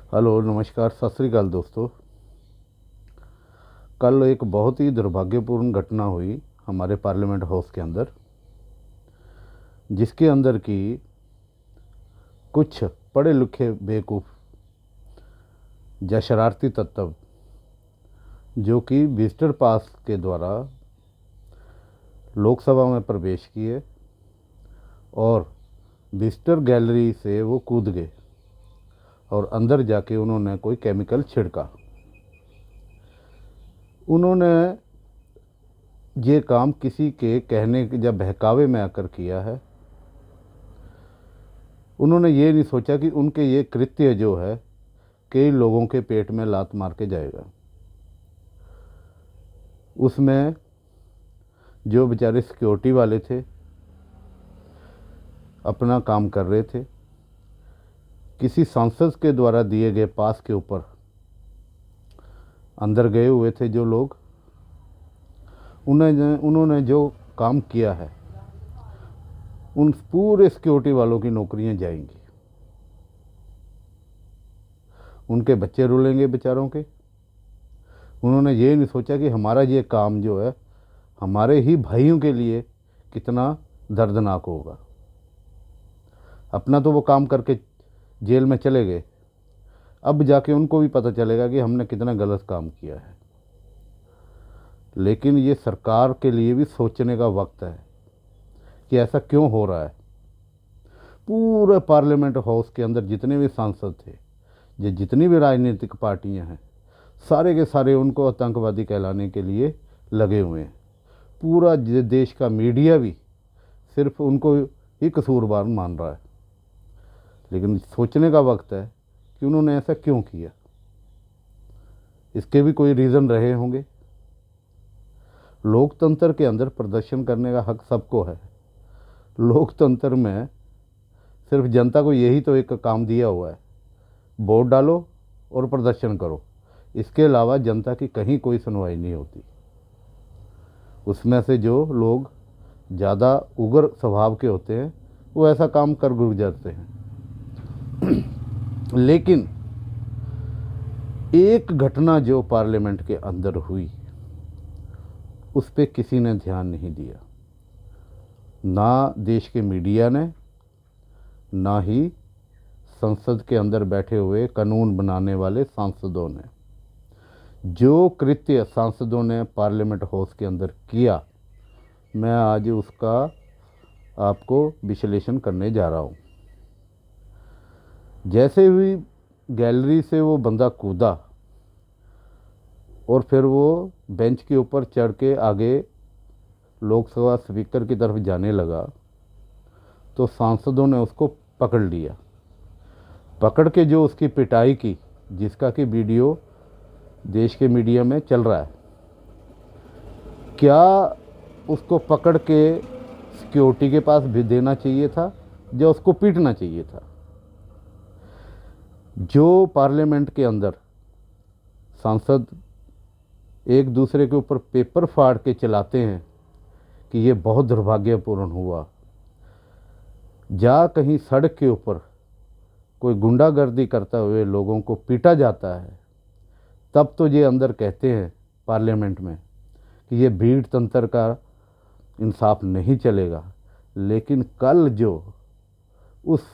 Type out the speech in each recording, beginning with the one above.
Hello, नमस्कार, सत श्री अकाल दोस्तों। कल एक बहुत ही दुर्भाग्यपूर्ण घटना हुई हमारे पार्लियामेंट हाउस के अंदर, जिसके अंदर की कुछ पढ़े लिखे बेवकूफ़ या शरारती तत्व जो कि विजिटर पास के द्वारा लोकसभा में प्रवेश किए और विजिटर गैलरी से वो कूद गए और अंदर जाके उन्होंने कोई केमिकल छिड़का। उन्होंने ये काम किसी के कहने या बहकावे में आकर किया है। उन्होंने ये नहीं सोचा कि उनके ये कृत्य जो है कई लोगों के पेट में लात मार के जाएगा। उसमें जो बेचारे सिक्योरिटी वाले थे, अपना काम कर रहे थे, किसी सांसद के द्वारा दिए गए पास के ऊपर अंदर गए हुए थे जो लोग, उन्होंने जो काम किया है उन पूरे सिक्योरिटी वालों की नौकरियां जाएंगी। उनके बच्चे रुलेंगे बेचारों के। उन्होंने ये नहीं सोचा कि हमारा ये काम जो है हमारे ही भाइयों के लिए कितना दर्दनाक होगा। अपना तो वो काम करके जेल में चले गए, अब जाके उनको भी पता चलेगा कि हमने कितना गलत काम किया है। लेकिन ये सरकार के लिए भी सोचने का वक्त है कि ऐसा क्यों हो रहा है। पूरे पार्लियामेंट हाउस के अंदर जितने भी सांसद थे, ये जितनी भी राजनीतिक पार्टियां हैं, सारे के सारे उनको आतंकवादी कहलाने के लिए लगे हुए हैं। पूरा देश का मीडिया भी सिर्फ उनको ही कसूरवार मान रहा है। लेकिन सोचने का वक्त है कि उन्होंने ऐसा क्यों किया। इसके भी कोई रीज़न रहे होंगे। लोकतंत्र के अंदर प्रदर्शन करने का हक सबको है। लोकतंत्र में सिर्फ जनता को यही तो एक काम दिया हुआ है, वोट डालो और प्रदर्शन करो। इसके अलावा जनता की कहीं कोई सुनवाई नहीं होती। उसमें से जो लोग ज़्यादा उग्र स्वभाव के होते हैं वो ऐसा काम कर गुजरते हैं। लेकिन एक घटना जो पार्लियामेंट के अंदर हुई उस पर किसी ने ध्यान नहीं दिया, ना देश के मीडिया ने, ना ही संसद के अंदर बैठे हुए कानून बनाने वाले सांसदों ने। जो कृत्य सांसदों ने पार्लियामेंट हाउस के अंदर किया, मैं आज उसका आपको विश्लेषण करने जा रहा हूँ। जैसे ही गैलरी से वो बंदा कूदा और फिर वो बेंच के ऊपर चढ़ के आगे लोकसभा स्पीकर की तरफ जाने लगा, तो सांसदों ने उसको पकड़ लिया। पकड़ के जो उसकी पिटाई की, जिसका कि वीडियो देश के मीडिया में चल रहा है। क्या उसको पकड़ के सिक्योरिटी के पास भी देना चाहिए था या उसको पीटना चाहिए था? जो पार्लियामेंट के अंदर सांसद एक दूसरे के ऊपर पेपर फाड़ के चलाते हैं कि ये बहुत दुर्भाग्यपूर्ण हुआ। जा कहीं सड़क के ऊपर कोई गुंडागर्दी करता हुए लोगों को पीटा जाता है, तब तो ये अंदर कहते हैं पार्लियामेंट में कि ये भीड़ तंत्र का इंसाफ नहीं चलेगा। लेकिन कल जो उस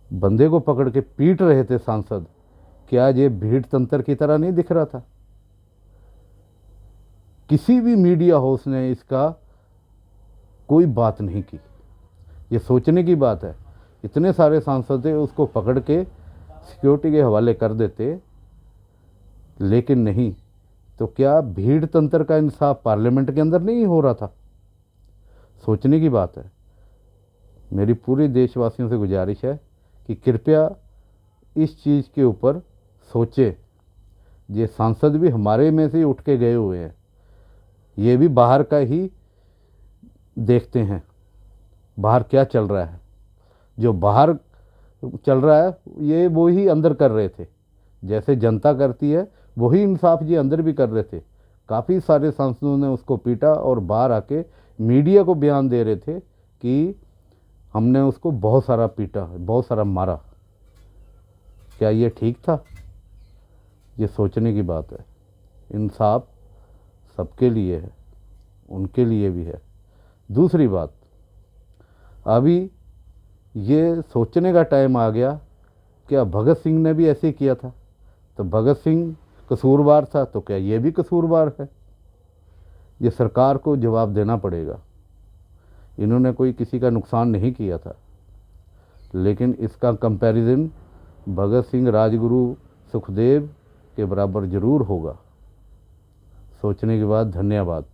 बंदे को पकड़ के पीट रहे थे सांसद, क्या ये भीड़ तंत्र की तरह नहीं दिख रहा था? किसी भी मीडिया हाउस ने इसका कोई बात नहीं की। ये सोचने की बात है। इतने सारे सांसद थे, उसको पकड़ के सिक्योरिटी के हवाले कर देते, लेकिन नहीं। तो क्या भीड़ तंत्र का इंसाफ पार्लियामेंट के अंदर नहीं हो रहा था? सोचने की बात है। मेरी पूरे देशवासियों से गुजारिश है कि कृपया इस चीज़ के ऊपर सोचें। ये सांसद भी हमारे में से उठ के गए हुए हैं, ये भी बाहर का ही देखते हैं, बाहर क्या चल रहा है। जो बाहर चल रहा है ये वो ही अंदर कर रहे थे। जैसे जनता करती है वही इंसाफ ये अंदर भी कर रहे थे। काफ़ी सारे सांसदों ने उसको पीटा और बाहर आके मीडिया को बयान दे रहे थे कि हमने उसको बहुत सारा पीटा, बहुत सारा मारा। क्या ये ठीक था? ये सोचने की बात है। इंसाफ सबके लिए है, उनके लिए भी है। दूसरी बात, अभी ये सोचने का टाइम आ गया, क्या भगत सिंह ने भी ऐसे किया था? तो भगत सिंह कसूरवार था, तो क्या ये भी कसूरवार है? ये सरकार को जवाब देना पड़ेगा। इन्होंने कोई किसी का नुकसान नहीं किया था, लेकिन इसका कंपैरिजन भगत सिंह, राजगुरु, सुखदेव के बराबर जरूर होगा। सोचने के बाद धन्यवाद।